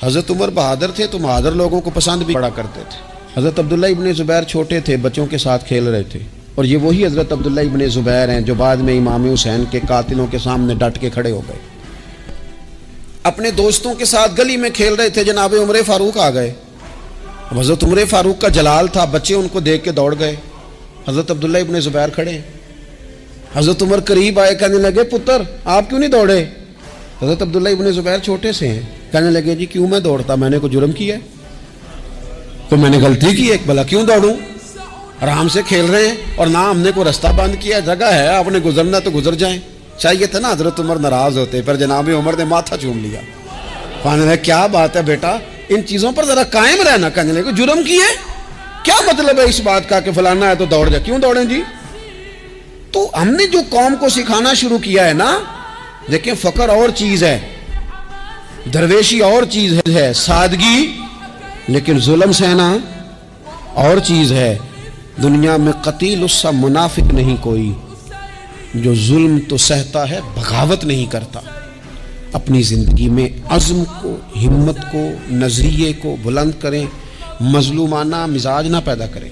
حضرت عمر بہادر تھے تو بہادر لوگوں کو پسند بھی بڑا کرتے تھے۔ حضرت عبداللہ ابن زبیر چھوٹے تھے، بچوں کے ساتھ کھیل رہے تھے، اور یہ وہی حضرت عبداللہ ابن زبیر ہیں جو بعد میں امام حسین کے قاتلوں کے سامنے ڈٹ کے کھڑے ہو گئے۔ اپنے دوستوں کے ساتھ گلی میں کھیل رہے تھے، جناب عمر فاروق آ گئے۔ حضرت عمر فاروق کا جلال تھا، بچے ان کو دیکھ کے دوڑ گئے، حضرت عبداللہ ابن زبیر کھڑے ہیں۔ حضرت عمر قریب آئے، کہنے لگے پتر آپ کیوں نہیں دوڑے؟ حضرت عبداللہ ابن زبیر چھوٹے سے ہیں، کہنے لگے جی کیوں میں دوڑتا، میں نے کوئی جرم کیا ہے، تو میں نے غلطی کی ہے، بھلا کیوں دوڑوں؟ آرام سے کھیل رہے ہیں، اور نہ ہم نے کوئی رستہ بند کیا، جگہ ہے، آپ نے گزرنا تو گزر جائیں۔ چاہیے تھا نا حضرت عمر ناراض ہوتے، پر جناب عمر نے ماتھا چوم لیا۔ کہنے لگے کیا بات ہے بیٹا، ان چیزوں پر ذرا قائم رہنا۔ کہنے لگے جرم کی ہے، کیا مطلب ہے اس بات کا کہ فلانا ہے تو دوڑ جائے، کیوں دوڑیں جی؟ تو ہم نے جو قوم کو سکھانا شروع کیا ہے نا، دیکھیں فقر اور چیز ہے، درویشی اور چیز ہے، سادگی، لیکن ظلم سہنا اور چیز ہے۔ دنیا میں قتیل اس سا منافق نہیں کوئی جو ظلم تو سہتا ہے بغاوت نہیں کرتا۔ اپنی زندگی میں عزم کو، ہمت کو، نظریے کو بلند کریں، مظلومانہ مزاج نہ پیدا کریں۔